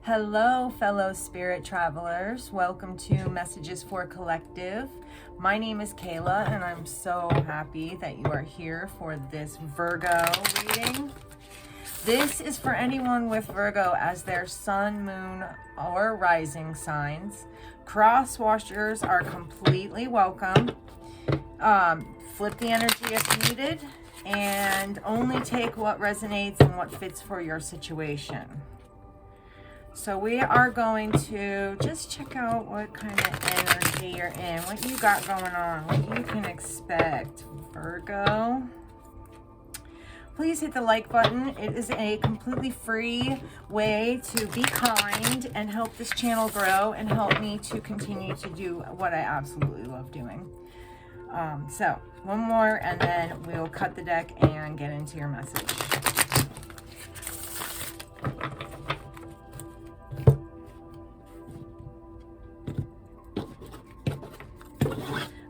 Hello, fellow spirit travelers. Welcome to Messages for Collective. My name is Kayla, and I'm so happy that you are here for this Virgo reading. This is for anyone with Virgo as their sun, moon, or rising signs. Cross watchers are completely welcome. Flip the energy if needed, and only take what resonates and what fits for your situation. So we are going to just check out what kind of energy you're in, what you got going on, what you can expect, Virgo. Please hit the like button. It is a completely free way to be kind and help this channel grow and help me to continue to do what I absolutely love doing. So one more and then we'll cut the deck and get into your message.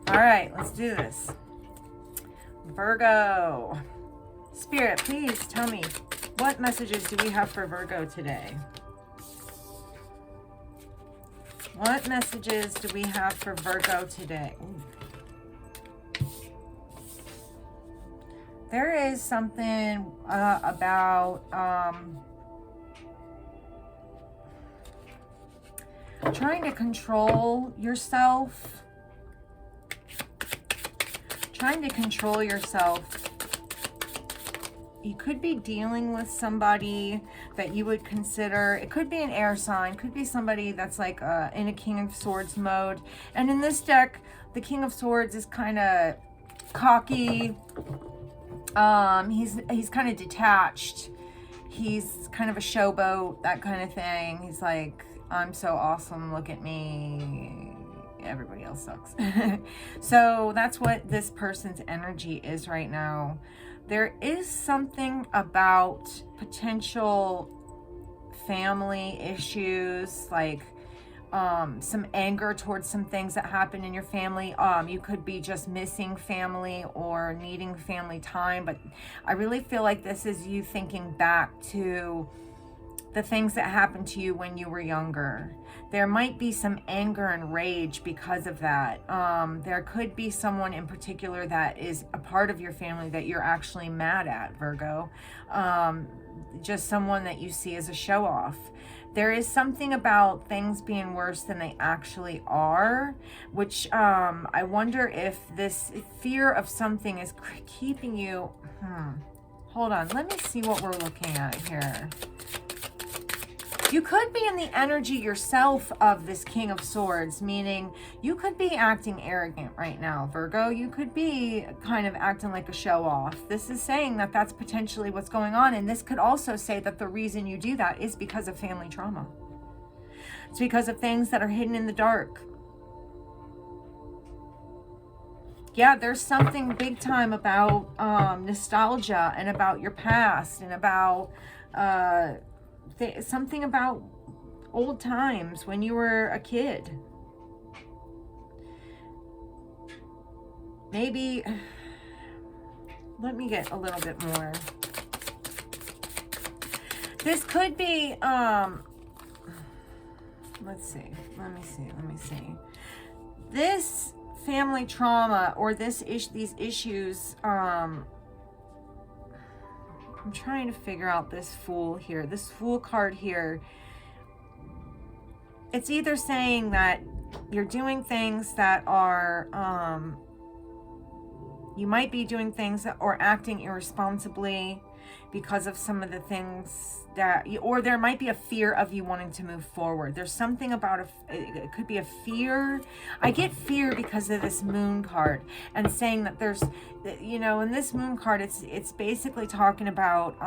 All right, let's do this. Virgo. Spirit, please tell me, what messages do we have for Virgo today? What messages do we have for Virgo today? Ooh. There is something about trying to control yourself. Trying to control yourself. You could be dealing with somebody that you would consider, it could be an air sign, could be somebody that's like in a King of Swords mode. And in this deck, the King of Swords is kind of cocky. He's kind of detached. He's kind of a showboat, that kind of thing. He's like, I'm so awesome, look at me. Everybody else sucks. So that's what this person's energy is right now. There is something about potential family issues, like some anger towards some things that happen in your family. You could be just missing family or needing family time, but I really feel like this is you thinking back to the things that happened to you when you were younger. There might be some anger and rage because of that. There could be someone in particular that is a part of your family that you're actually mad at, Virgo. Just someone that you see as a show-off. There is something about things being worse than they actually are, which I wonder if this fear of something is keeping you... Hold on, let me see what we're looking at here. You could be in the energy yourself of this King of Swords, meaning you could be acting arrogant right now, Virgo. You could be kind of acting like a show-off. This is saying that that's potentially what's going on, and this could also say that the reason you do that is because of family trauma. It's because of things that are hidden in the dark. Yeah, there's something big time about nostalgia and about your past and about... something about old times when you were a kid. Maybe, let me get a little bit more. This could be, let's see, let me see. This family trauma or these issues, I'm trying to figure out this Fool here. This Fool card here. It's either saying that you're doing things that are, you might be doing things that, or acting irresponsibly because of some of the things that, or there might be a fear of you wanting to move forward. There's something about it could be a fear. I get fear because of this Moon card and saying that there's, you know, in this Moon card, it's basically talking about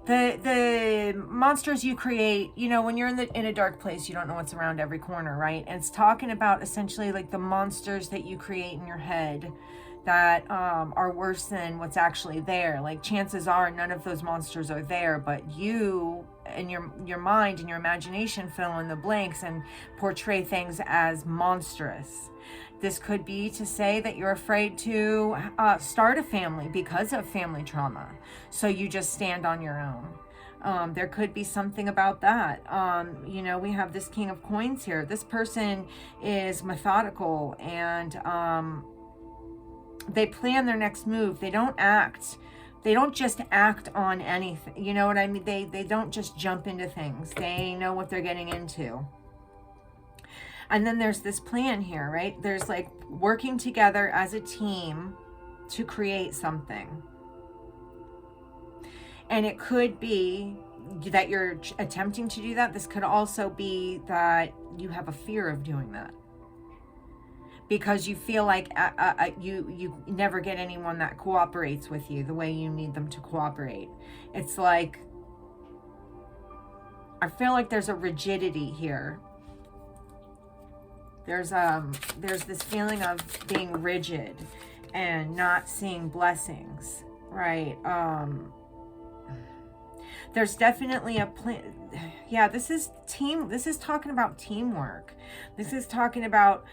the monsters you create. You know, when you're in a dark place, you don't know what's around every corner, right? And it's talking about essentially like the monsters that you create in your head that are worse than what's actually there. Like chances are none of those monsters are there, but you in your mind and your imagination fill in the blanks and portray things as monstrous. This could be to say that you're afraid to start a family because of family trauma. So you just stand on your own. There could be something about that. You know, we have this King of Coins here. This person is methodical and they plan their next move. They don't act. They don't just act on anything. You know what I mean? They don't just jump into things. They know what they're getting into. And then there's this plan here, right? There's like working together as a team to create something. And it could be that you're attempting to do that. This could also be that you have a fear of doing that, because you feel like you never get anyone that cooperates with you the way you need them to cooperate. It's like, I feel like there's a rigidity here. There's this feeling of being rigid and not seeing blessings, right? There's definitely a plan. Yeah, this is talking about teamwork. This is talking about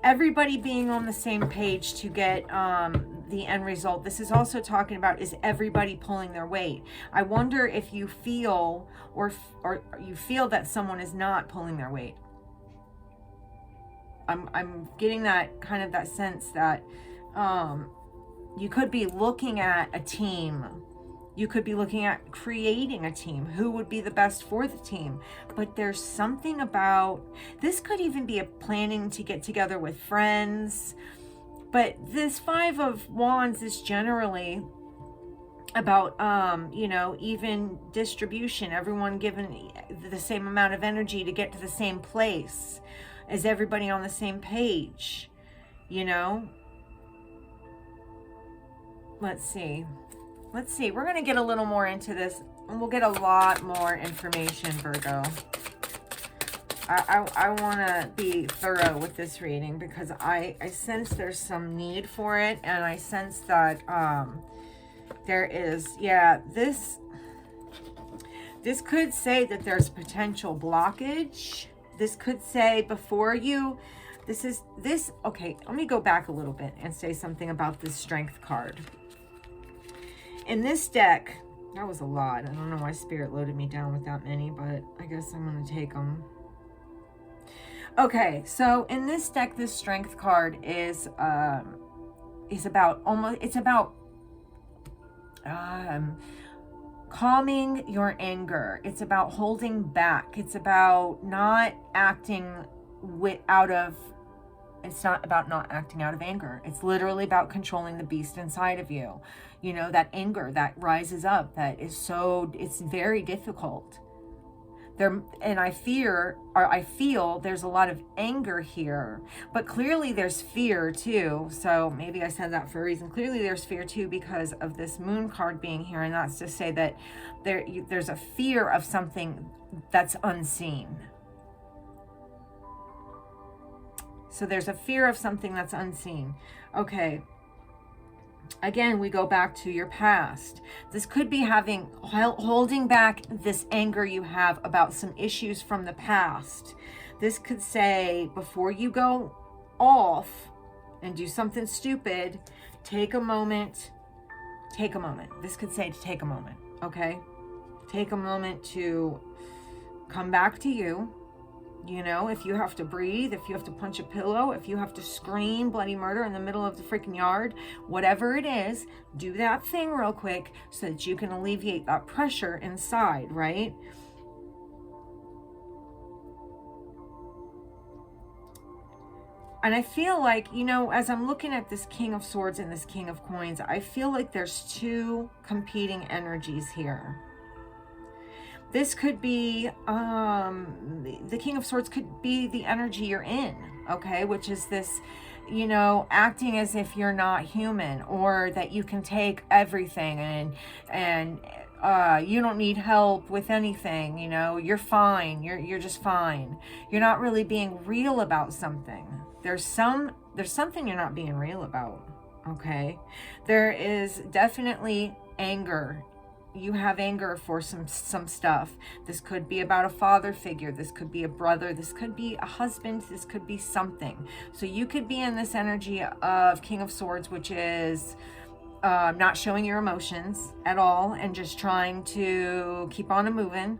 everybody being on the same page to get the end result. This is also talking about, is everybody pulling their weight? I wonder if you feel or you feel that someone is not pulling their weight. I'm getting that kind of that sense that you could be looking at a team. You could be looking at creating a team. Who would be the best for the team? But there's something about, this could even be a planning to get together with friends. But this Five of Wands is generally about, you know, even distribution. Everyone given the same amount of energy to get to the same place. Is everybody on the same page? You know? Let's see. We're going to get a little more into this, and we'll get a lot more information, Virgo. I want to be thorough with this reading because I sense there's some need for it, and I sense that there is, yeah, this could say that there's potential blockage. This could say before you, okay, let me go back a little bit and say something about this Strength card. In this deck, that was a lot. I don't know why Spirit loaded me down with that many, but I guess I'm going to take them. Okay, so in this deck, this Strength card is about calming your anger. It's about holding back. It's about not acting it's not about not acting out of anger. It's literally about controlling the beast inside of you. You know, that anger that rises up, it's very difficult. And I feel there's a lot of anger here, but clearly there's fear too. So maybe I said that for a reason. Clearly there's fear too because of this Moon card being here, and that's to say that there's a fear of something that's unseen. So there's a fear of something that's unseen. Okay. Again, we go back to your past. This could be holding back this anger you have about some issues from the past. This could say, before you go off and do something stupid, take a moment. This could say to take a moment, okay? Take a moment to come back to you. You know, if you have to breathe, if you have to punch a pillow, if you have to scream bloody murder in the middle of the freaking yard, whatever it is, do that thing real quick so that you can alleviate that pressure inside, right? And I feel like, you know, as I'm looking at this King of Swords and this King of Coins, I feel like there's two competing energies here. This could be, the King of Swords could be the energy you're in, okay? Which is this, you know, acting as if you're not human, or that you can take everything and you don't need help with anything, you know, you're fine, you're just fine. You're not really being real about something. There's something you're not being real about. okay? There is definitely anger. You have anger for some stuff. This could be about a father figure. This could be a brother. This could be a husband. This could be something. So you could be in this energy of King of Swords, which is not showing your emotions at all and just trying to keep on moving,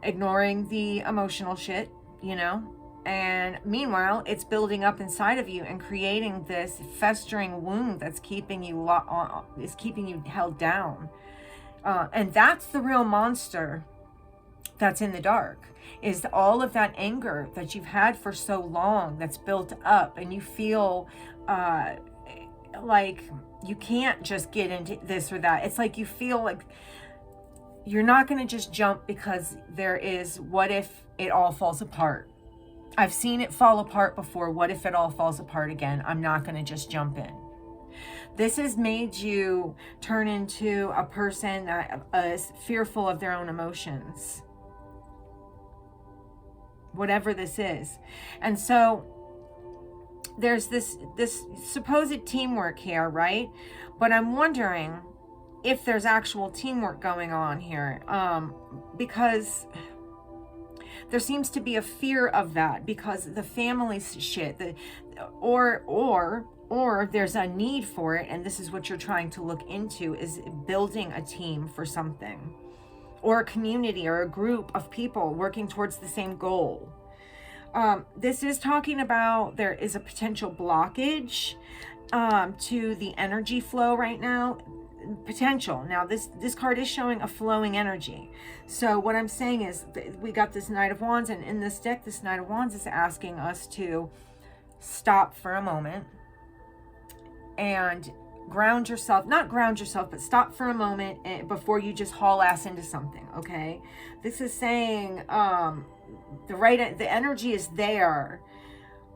ignoring the emotional shit, you know? And meanwhile, it's building up inside of you and creating this festering wound that's keeping you held down. And that's the real monster that's in the dark, is all of that anger that you've had for so long that's built up, and you feel like you can't just get into this or that. It's like you feel like you're not going to just jump because there is, what if it all falls apart? I've seen it fall apart before. What if it all falls apart again? I'm not going to just jump in. This has made you turn into a person that is fearful of their own emotions, whatever this is. And so there's this supposed teamwork here, right? But I'm wondering if there's actual teamwork going on here, because there seems to be a fear of that because the family shit, or there's a need for it, and this is what you're trying to look into, is building a team for something, or a community or a group of people working towards the same goal. This is talking about there is a potential blockage to the energy flow right now. Potential. Now this card is showing a flowing energy. So what I'm saying is we got this Knight of Wands, and in this deck, this Knight of Wands is asking us to stop for a moment and ground yourself, not ground yourself, but stop for a moment before you just haul ass into something, okay? This is saying the energy is there,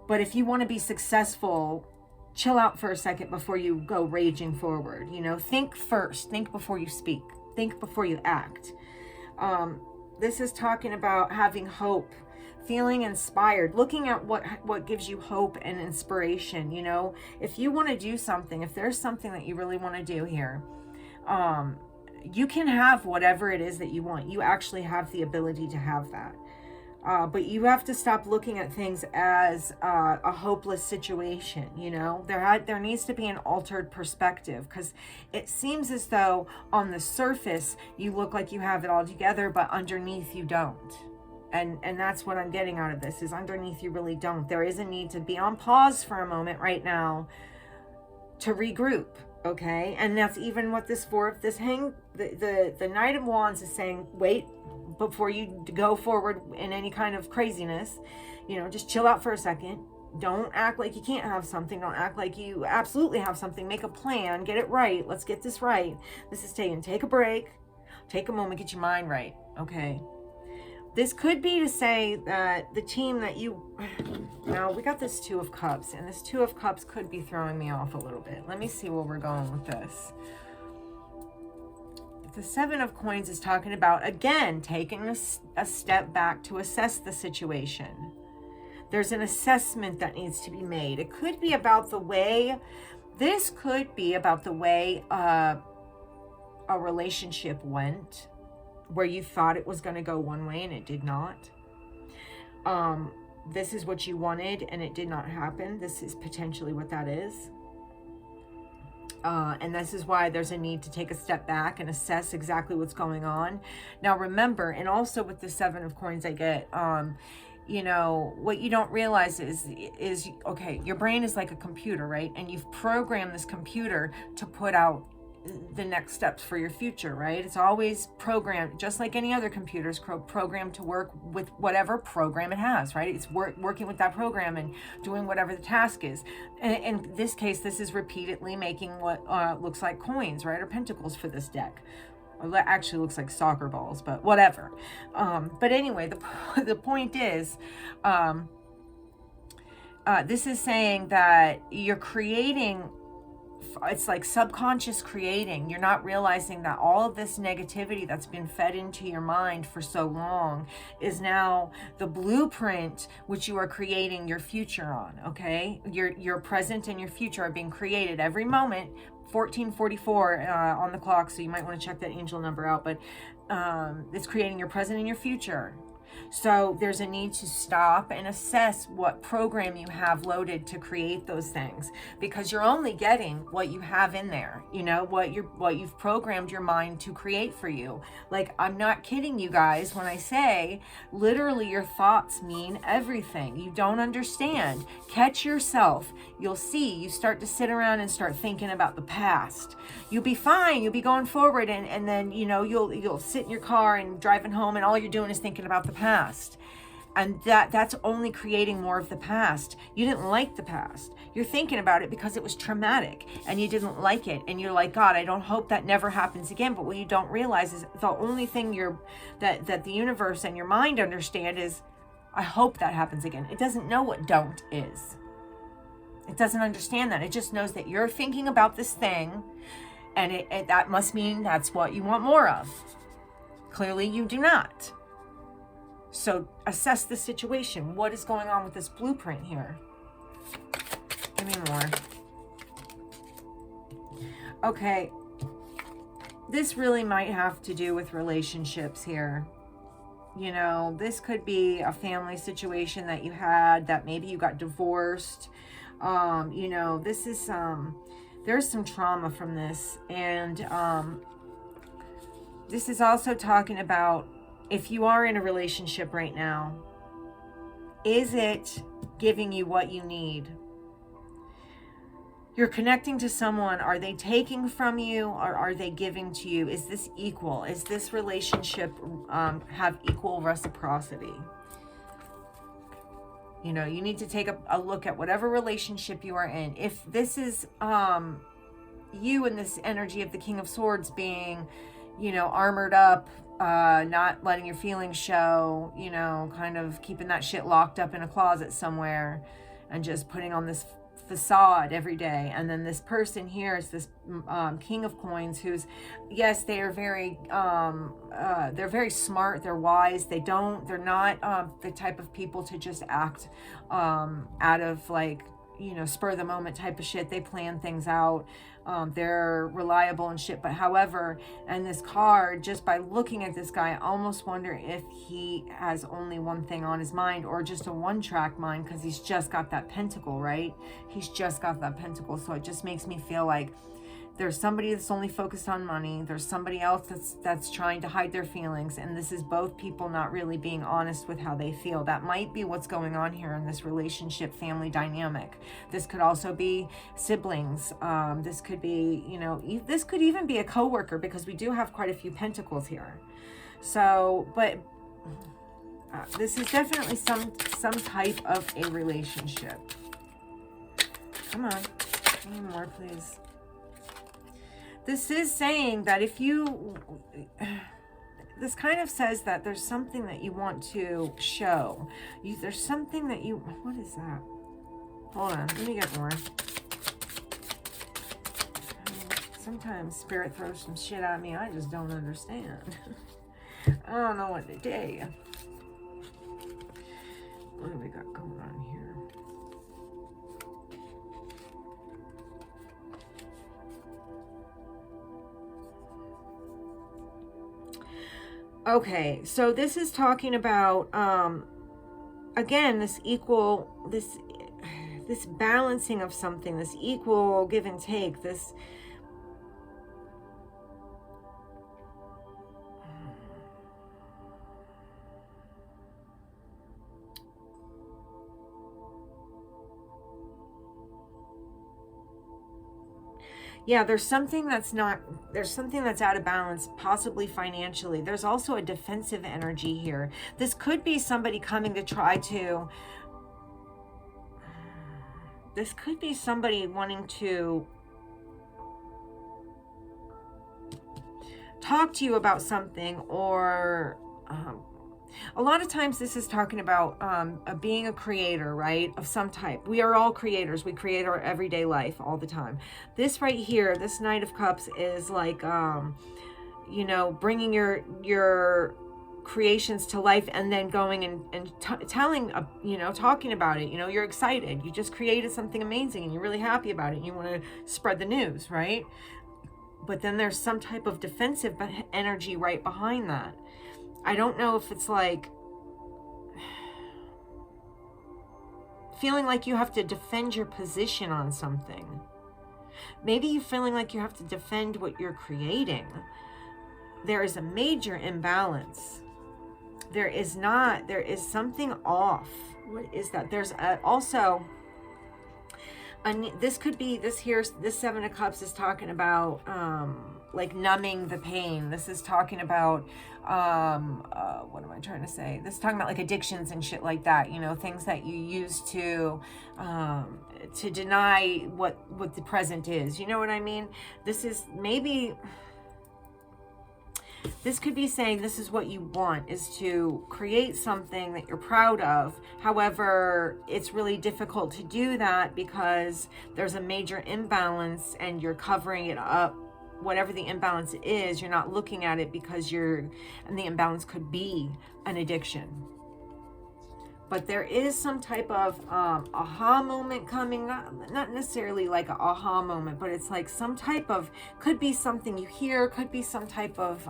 but if you want to be successful, chill out for a second before you go raging forward. You know, think first, think before you speak, think before you act. This is talking about having hope, feeling inspired, looking at what gives you hope and inspiration. You know, if you want to do something, if there's something that you really want to do here, you can have whatever it is that you want. You actually have the ability to have that. But you have to stop looking at things as a hopeless situation, you know? There needs to be an altered perspective, because it seems as though on the surface you look like you have it all together, but underneath you don't. And that's what I'm getting out of this, is underneath you really don't. There is a need to be on pause for a moment right now to regroup, okay? And that's even what this the Knight of Wands is saying, wait, before you go forward in any kind of craziness, you know, just chill out for a second. Don't act like you can't have something. Don't act like you absolutely have something. Make a plan, get it right. Let's get this right. This is take a break, take a moment, get your mind right, okay? This could be to say that the team that now we got this Two of Cups, and this Two of Cups could be throwing me off a little bit. Let me see where we're going with this. The Seven of Coins is talking about, again, taking a step back to assess the situation. There's an assessment that needs to be made. It could be about the way, this could be about the way a relationship went, where you thought it was going to go one way and it did not. This is what you wanted and it did not happen. This is potentially what that is. And this is why there's a need to take a step back and assess exactly what's going on. Now remember, and also with the Seven of Coins I get, you know, what you don't realize is okay, your brain is like a computer, right? And you've programmed this computer to put out the next steps for your future, right? It's always programmed, just like any other computer is programmed to work with whatever program it has, right? It's working with that program and doing whatever the task is. And in this case, this is repeatedly making what looks like coins, right? Or pentacles for this deck. Well, that actually looks like soccer balls, but whatever. But anyway, the point is, this is saying that you're creating it's like subconscious creating. You're not realizing that all of this negativity that's been fed into your mind for so long is now the blueprint which you are creating your future on, okay? Your present and your future are being created every moment. 14:44 on the clock, so you might want to check that angel number out, but it's creating your present and your future. So there's a need to stop and assess what program you have loaded to create those things, because you're only getting what you have in there, you know, what you've programmed your mind to create for you. Like, I'm not kidding you guys when I say literally your thoughts mean everything. You don't understand. Catch yourself. You'll see, you start to sit around and start thinking about the past. You'll be fine. You'll be going forward, and then, you know, you'll sit in your car and driving home, and all you're doing is thinking about the past. And that's only creating more of the past. You didn't like the past. You're thinking about it because it was traumatic and you didn't like it. And you're like, God, I don't hope that never happens again. But what you don't realize is the only thing that the universe and your mind understand is, I hope that happens again. It doesn't know what don't is. It doesn't understand that. It just knows that you're thinking about this thing, and that must mean that's what you want more of. Clearly you do not. So assess the situation. What is going on with this blueprint here? Give me more. Okay. This really might have to do with relationships here. You know, this could be a family situation that you had, that maybe you got divorced. You know, this is there's some trauma from this. And this is also talking about, if you are in a relationship right now, is it giving you what you need? You're connecting to someone. Are they taking from you, or are they giving to you? Is this equal? Is this relationship have equal reciprocity? You know, you need to take a look at whatever relationship you are in. If this is you in this energy of the King of Swords being, you know, armored up, not letting your feelings show, you know, kind of keeping that shit locked up in a closet somewhere and just putting on this facade every day. And then this person here is this King of Coins, who's, yes, they are very they're very smart, they're wise, they're not the type of people to just act out of, like, you know, spur of the moment type of shit. They plan things out. They're reliable and shit. But however, and this card, just by looking at this guy, I almost wonder if he has only one thing on his mind, or just a one-track mind, because he's just got that pentacle, right? He's just got that pentacle. So it just makes me feel like there's somebody that's only focused on money. There's somebody else that's trying to hide their feelings. And this is both people not really being honest with how they feel. That might be what's going on here in this relationship family dynamic. This could also be siblings. This could be, you know, this could even be a coworker, because we do have quite a few pentacles here. So, but this is definitely some type of a relationship. Come on, give me more, please. This is saying that if you, this kind of says that there's something that you want to show. There's something that you, what is that? Hold on, let me get more. Sometimes Spirit throws some shit at me I just don't understand. I don't know what to do. What do we got going on here? Okay, so this is talking about, again, this balancing of something, this equal give and take, this, yeah, there's something that's out of balance, possibly financially. There's also a defensive energy here. This could be somebody coming to try to, this could be somebody wanting to talk to you about something, or A lot of times this is talking about being a creator, right, of some type. We are all creators. We create our everyday life all the time. This right here, this Knight of Cups is like, you know, bringing your creations to life and then going and telling, you know, talking about it. You know, you're excited. You just created something amazing and you're really happy about it. And you want to spread the news, right? But then there's some type of defensive energy right behind that. I don't know if it's like feeling like you have to defend your position on something. Maybe you're feeling like you have to defend what you're creating. There is a major imbalance. There is something off. What is that? There's also, this could be, this Seven of Cups is talking about like numbing the pain. This is talking about, what am I trying to say? This is talking about like addictions and shit like that, you know, things that you use to deny what the present is. You know what I mean? This is maybe, this could be saying this is what you want, is to create something that you're proud of. However, it's really difficult to do that because there's a major imbalance and you're covering it up. Whatever the imbalance is, you're not looking at it because and the imbalance could be an addiction. But there is some type of aha moment coming, not necessarily like an aha moment, but it's like some type of, could be something you hear, could be some type of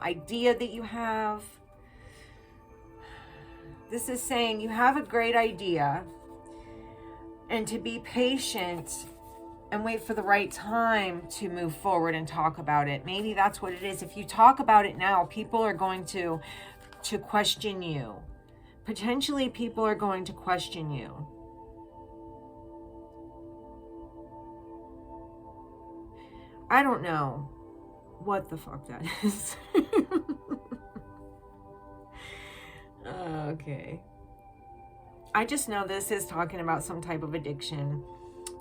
idea that you have. This is saying you have a great idea and to be patient and wait for the right time to move forward and talk about it. Maybe that's what it is. If you talk about it now, people are going to question you. Potentially people are going to question you. I don't know what the fuck that is. Okay. I just know this is talking about some type of addiction.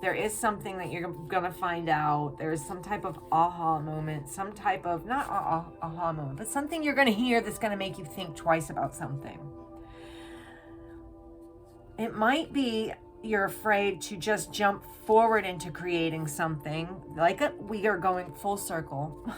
There is something that you're gonna find out. There's some type of aha moment, some type of, not aha moment, but something you're gonna hear that's gonna make you think twice about something. It might be you're afraid to just jump forward into creating something. We are going full circle.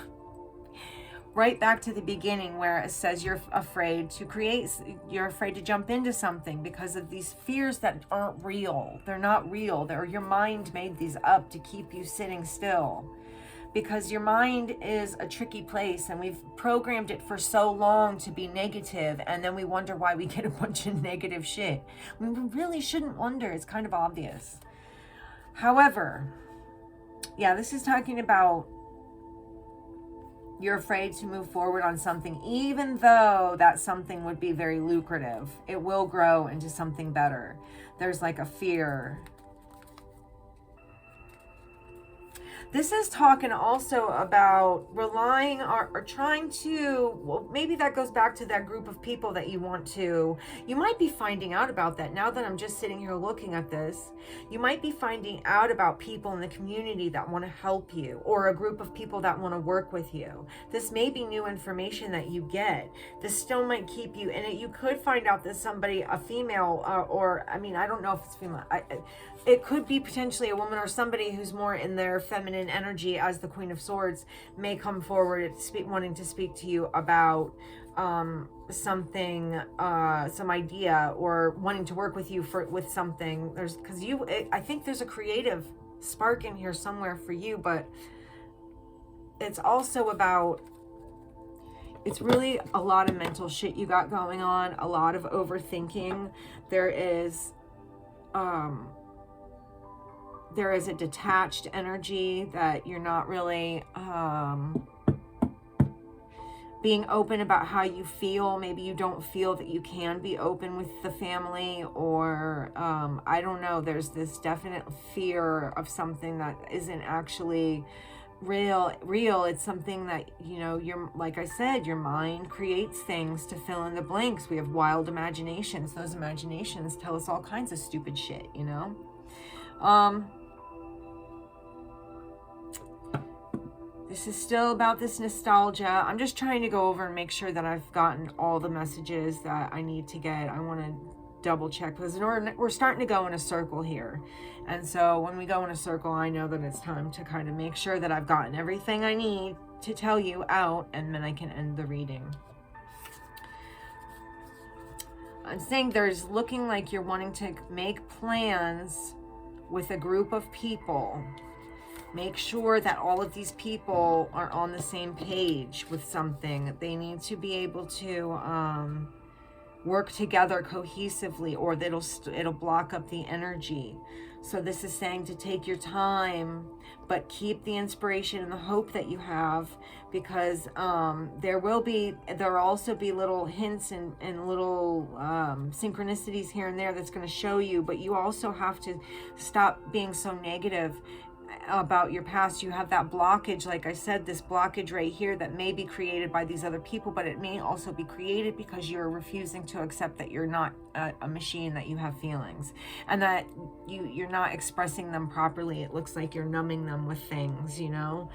Right back to the beginning where it says you're afraid to create, you're afraid to jump into something because of these fears that aren't real. They're not real. Your mind made these up to keep you sitting still. Because your mind is a tricky place and we've programmed it for so long to be negative, and then we wonder why we get a bunch of negative shit. We really shouldn't wonder. It's kind of obvious. However, yeah, this is talking about you're afraid to move forward on something, even though that something would be very lucrative. It will grow into something better. There's like a fear. This is talking also about relying or trying to, well, maybe that goes back to that group of people that you want to, you might be finding out about that now that I'm just sitting here looking at this. You might be finding out about people in the community that want to help you, or a group of people that want to work with you. This may be new information that you get. This still might keep you in it. You could find out that somebody, a female, or I mean, I don't know if it's female. It could be potentially a woman or somebody who's more in their feminine energy as the Queen of Swords may come forward wanting to speak to you about something, some idea, or wanting to work with you with something. I think there's a creative spark in here somewhere for you, but it's also about, it's really a lot of mental shit you got going on, a lot of overthinking. There is a detached energy that you're not really being open about how you feel. Maybe you don't feel that you can be open with the family, or I don't know. There's this definite fear of something that isn't actually real. It's something that, you know, like I said, your mind creates things to fill in the blanks. We have wild imaginations. Those imaginations tell us all kinds of stupid shit, you know. The This is still about this nostalgia. I'm just trying to go over and make sure that I've gotten all the messages that I need to get. I want to double check because we're starting to go in a circle here. And so when we go in a circle, I know that it's time to kind of make sure that I've gotten everything I need to tell you out, and then I can end the reading. I'm saying there's looking like you're wanting to make plans with a group of people. Make sure that all of these people are on the same page with something. They need to be able to work together cohesively, or it'll block up the energy. So this is saying to take your time, but keep the inspiration and the hope that you have, because there'll also be little hints and little synchronicities here and there that's going to show you, but you also have to stop being so negative about your past. You have that blockage, like I said, this blockage right here that may be created by these other people, but it may also be created because you're refusing to accept that you're not a machine, that you have feelings, and that you're not expressing them properly. It looks like you're numbing them with things, you know.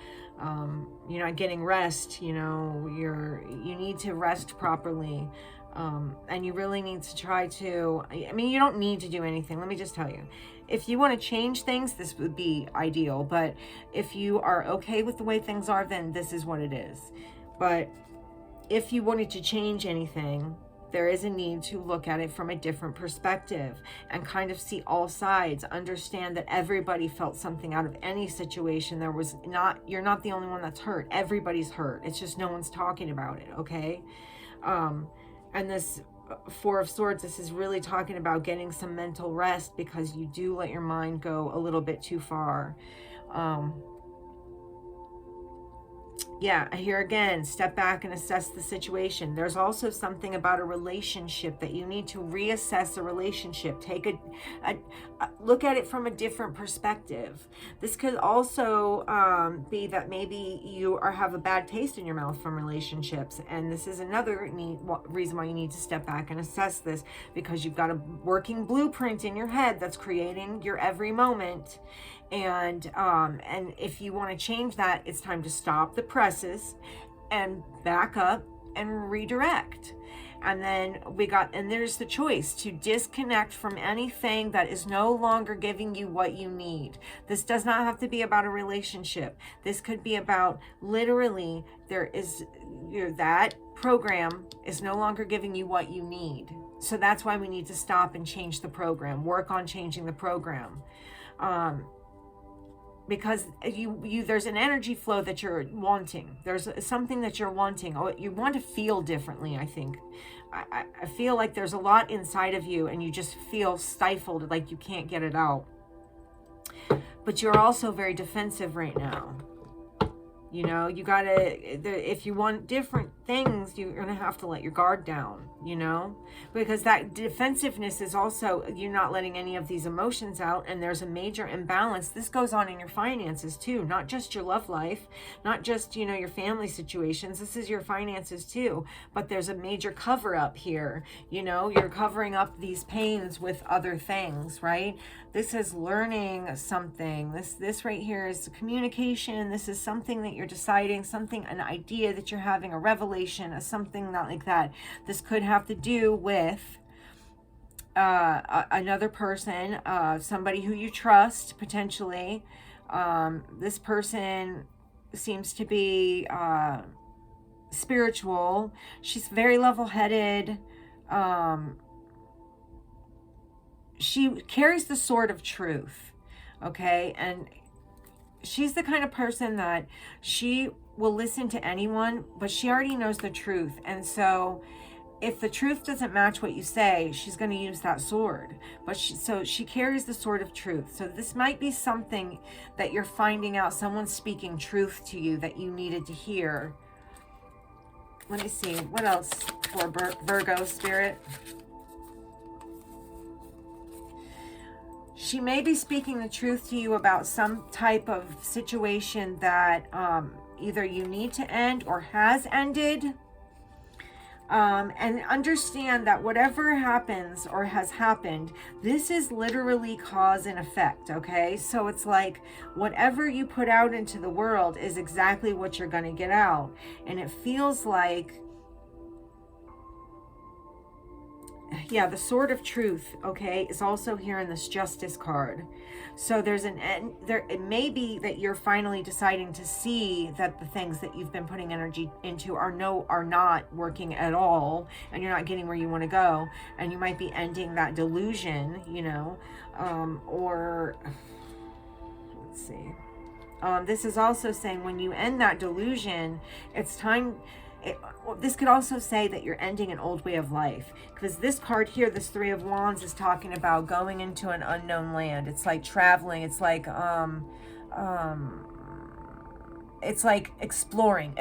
You're not getting rest, you know. You need to rest properly. And you really need to try to, I mean, you don't need to do anything. Let me just tell you, if you want to change things, this would be ideal. But if you are okay with the way things are, then this is what it is. But if you wanted to change anything, there is a need to look at it from a different perspective and kind of see all sides. Understand that everybody felt something out of any situation. You're not the only one that's hurt. Everybody's hurt. It's just no one's talking about it, okay? And this Four of Swords, this is really talking about getting some mental rest, because you do let your mind go a little bit too far. Yeah, here again, step back and assess the situation. There's also something about a relationship that you need to reassess a relationship. Take a look at it from a different perspective. This could also be that maybe you have a bad taste in your mouth from relationships. And this is another reason why you need to step back and assess this, because you've got a working blueprint in your head that's creating your every moment. And if you want to change that, it's time to stop the presses and back up and redirect. And then there's the choice to disconnect from anything that is no longer giving you what you need. This does not have to be about a relationship. This could be about literally that program is no longer giving you what you need. So that's why we need to stop and change the program, work on changing the program. Because there's an energy flow that you're wanting. There's something that you're wanting. Oh, you want to feel differently, I think. I feel like there's a lot inside of you and you just feel stifled, like you can't get it out. But you're also very defensive right now. You know, if you want different things, you're going to have to let your guard down, you know, because that defensiveness is also, you're not letting any of these emotions out, and there's a major imbalance. This goes on in your finances too, not just your love life, not just, you know, your family situations. This is your finances too, but there's a major cover up here. You know, you're covering up these pains with other things, right? This is learning something. This right here is communication. This is something that you're deciding, an idea that you're having, a revelation, something not like that. This could have to do with another person, somebody who you trust, potentially. This person seems to be spiritual. She's very level-headed. She carries the sword of truth, okay? And she's the kind of person that she will listen to anyone, but she already knows the truth. And so if the truth doesn't match what you say, she's going to use that sword. But she carries the sword of truth. So this might be something that you're finding out, someone's speaking truth to you that you needed to hear. Let me see, what else for Virgo spirit? She may be speaking the truth to you about some type of situation that either you need to end or has ended. And understand that whatever happens or has happened, this is literally cause and effect, okay? So it's like whatever you put out into the world is exactly what you're going to get out. And it feels like, yeah, the sword of truth, okay, is also here in this justice card. So there's an end there. It may be that you're finally deciding to see that the things that you've been putting energy into are not working at all, and you're not getting where you want to go, and you might be ending that delusion, you know, or let's see. This is also saying when you end that delusion, it's time. This could also say that you're ending an old way of life, because this card here, this Three of Wands, is talking about going into an unknown land. It's like traveling. It's like exploring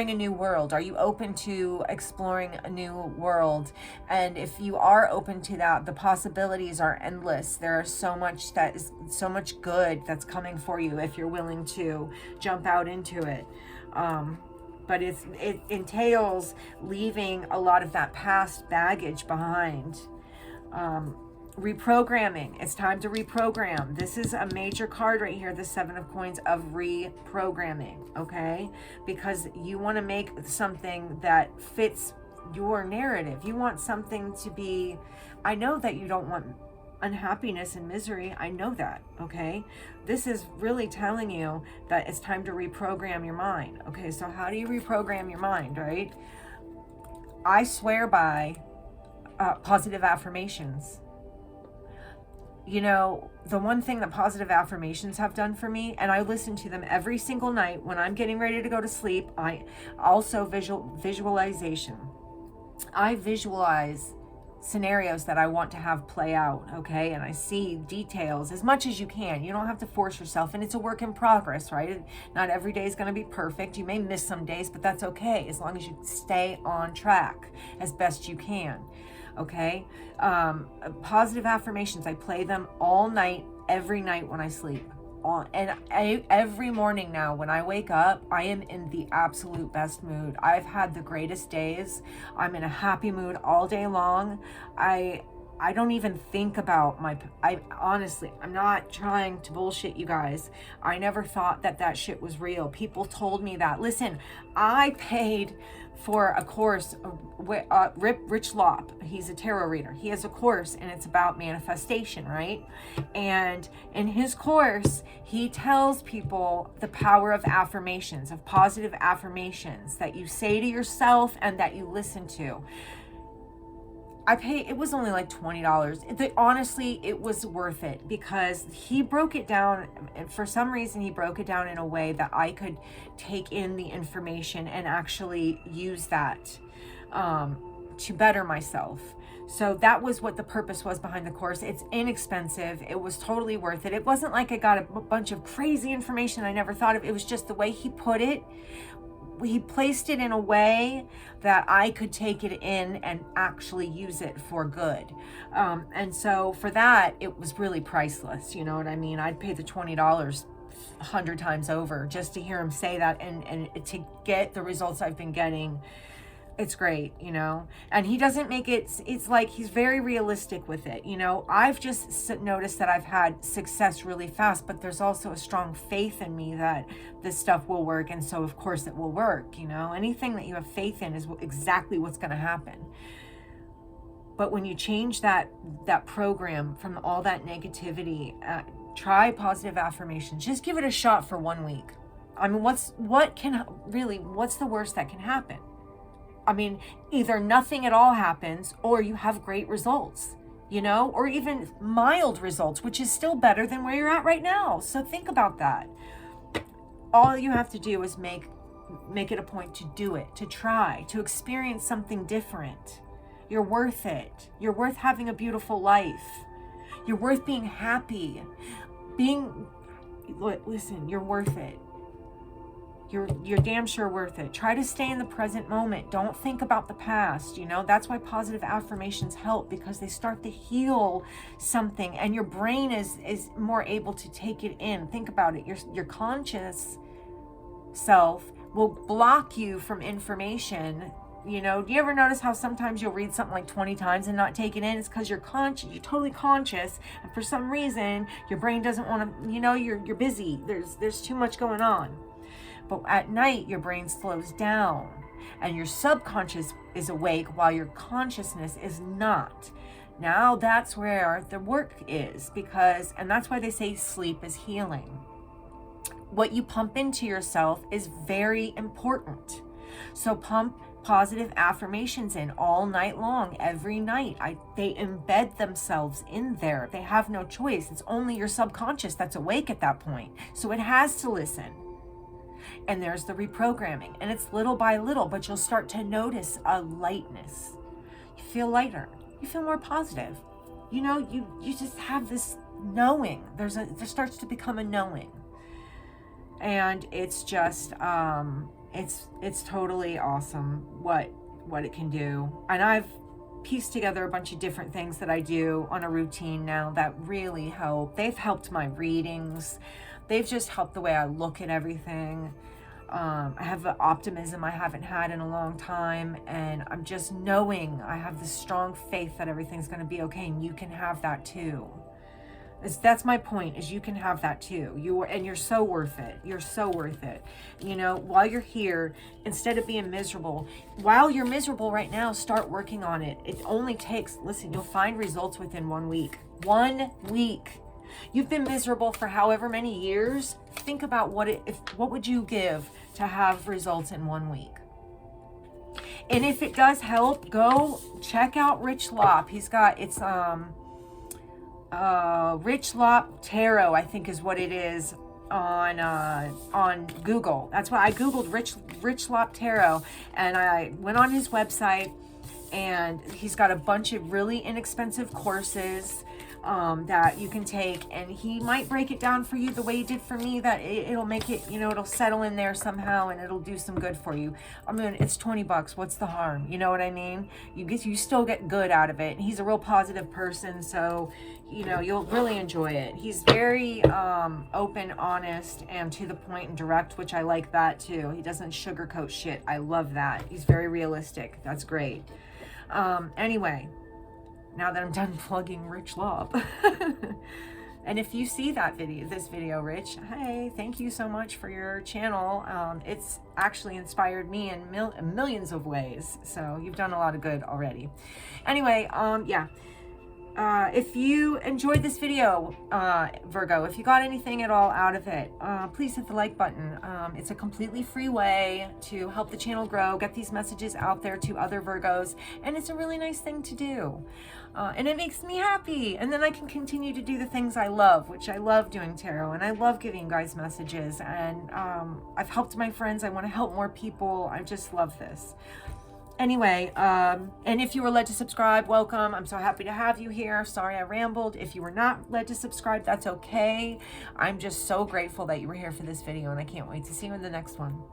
a new world. Are you open to exploring a new world? And if you are open to that, the possibilities are endless. There are so much good that's coming for you if you're willing to jump out into it. But it entails leaving a lot of that past baggage behind. Reprogramming. It's time to reprogram. This is a major card right here, the Seven of Coins, of reprogramming, okay? Because you want to make something that fits your narrative. You want something to be, I know that you don't want unhappiness and misery. I know that, okay? This is really telling you that it's time to reprogram your mind. Okay, so how do you reprogram your mind, right? I swear by positive affirmations. You know, the one thing that positive affirmations have done for me, and I listen to them every single night when I'm getting ready to go to sleep, I also visualization. I visualize scenarios that I want to have play out, okay? And I see details as much as you can. You don't have to force yourself, and it's a work in progress, right? Not every day is going to be perfect. You may miss some days, but that's okay, as long as you stay on track as best you can, okay? Positive affirmations, I play them all night, every night when I sleep. Every morning now when I wake up, I am in the absolute best mood. I've had the greatest days. I'm in a happy mood all day long. I don't even think about honestly, I'm not trying to bullshit you guys. I never thought that shit was real. People told me that. Listen, I paid for a course, Rich Lopp, he's a tarot reader. He has a course and it's about manifestation, right? And in his course, he tells people the power of affirmations, of positive affirmations that you say to yourself and that you listen to. It was only like $20. Honestly, it was worth it because he broke it down. And for some reason, he broke it down in a way that I could take in the information and actually use that to better myself. So that was what the purpose was behind the course. It's inexpensive. It was totally worth it. It wasn't like I got a bunch of crazy information I never thought of. It was just the way he put it. He placed it in a way that I could take it in and actually use it for good. And so for that, it was really priceless. You know what I mean? I'd pay the $20 100 times over just to hear him say that and to get the results I've been getting. It's great, you know, and he doesn't make it's like he's very realistic with it. You know, I've just noticed that I've had success really fast, but there's also a strong faith in me that this stuff will work. And so of course it will work. You know, anything that you have faith in is exactly what's going to happen. But when you change that program from all that negativity, try positive affirmations. Just give it a shot for 1 week. I mean, what's the worst that can happen? I mean, either nothing at all happens or you have great results, you know, or even mild results, which is still better than where you're at right now. So think about that. All you have to do is make it a point to do it, to try, to experience something different. You're worth it. You're worth having a beautiful life. You're worth being happy. Listen, you're worth it. You're damn sure worth it. Try to stay in the present moment. Don't think about the past, you know. That's why positive affirmations help, because they start to heal something and your brain is more able to take it in. Think about it. Your conscious self will block you from information You know, do you ever notice how sometimes you'll read something like 20 times and not take it in? It's because you're conscious, you're totally conscious, and for some reason your brain doesn't want to, you know, you're busy. There's too much going on. But at night your brain slows down and your subconscious is awake while your consciousness is not. Now that's where the work is, because, and that's why they say sleep is healing. What you pump into yourself is very important. So pump positive affirmations in all night long, every night. They embed themselves in there. They have no choice. It's only your subconscious that's awake at that point. So it has to listen. And there's the reprogramming. And it's little by little, but you'll start to notice a lightness. You feel lighter. You feel more positive. You know, you just have this knowing. There starts to become a knowing. And it's just, it's totally awesome what it can do. And I've pieced together a bunch of different things that I do on a routine now that really help. They've helped my readings. They've just helped the way I look at everything. I have an optimism I haven't had in a long time, and I'm just knowing I have this strong faith that everything's going to be okay, and you can have that too. That's my point, is you can have that too. You're so worth it. You're so worth it. You know, while you're here, instead of being miserable, while you're miserable right now, start working on it. It only takes, listen, you'll find results within 1 week. 1 week. You've been miserable for however many years. Think about what would you give to have results in 1 week? And if it does help, go check out Rich Lopp. He's got, it's Rich Lopp Tarot, I think is what it is, on Google. That's why I Googled Rich Lopp Tarot, and I went on his website, and he's got a bunch of really inexpensive courses that you can take, and he might break it down for you the way he did for me, that it'll make it, you know, it'll settle in there somehow and it'll do some good for you. I mean, it's $20. What's the harm? You know what I mean? You still get good out of it. He's a real positive person, so, you know, you'll really enjoy it. He's very open, honest, and to the point and direct, which I like that too. He doesn't sugarcoat shit. I love that. He's very realistic. That's great. Anyway, now that I'm done plugging Rich Lopp. And if you see this video, Rich, hey, thank you so much for your channel. It's actually inspired me in millions of ways. So you've done a lot of good already. Anyway, yeah. If you enjoyed this video, Virgo, if you got anything at all out of it, please hit the like button. It's a completely free way to help the channel grow, get these messages out there to other Virgos, and it's a really nice thing to do. And it makes me happy, and then I can continue to do the things I love, which I love doing tarot, and I love giving you guys messages, and I've helped my friends. I want to help more people. I just love this. Anyway, and if you were led to subscribe, welcome. I'm so happy to have you here. Sorry I rambled. If you were not led to subscribe, that's okay. I'm just so grateful that you were here for this video, and I can't wait to see you in the next one.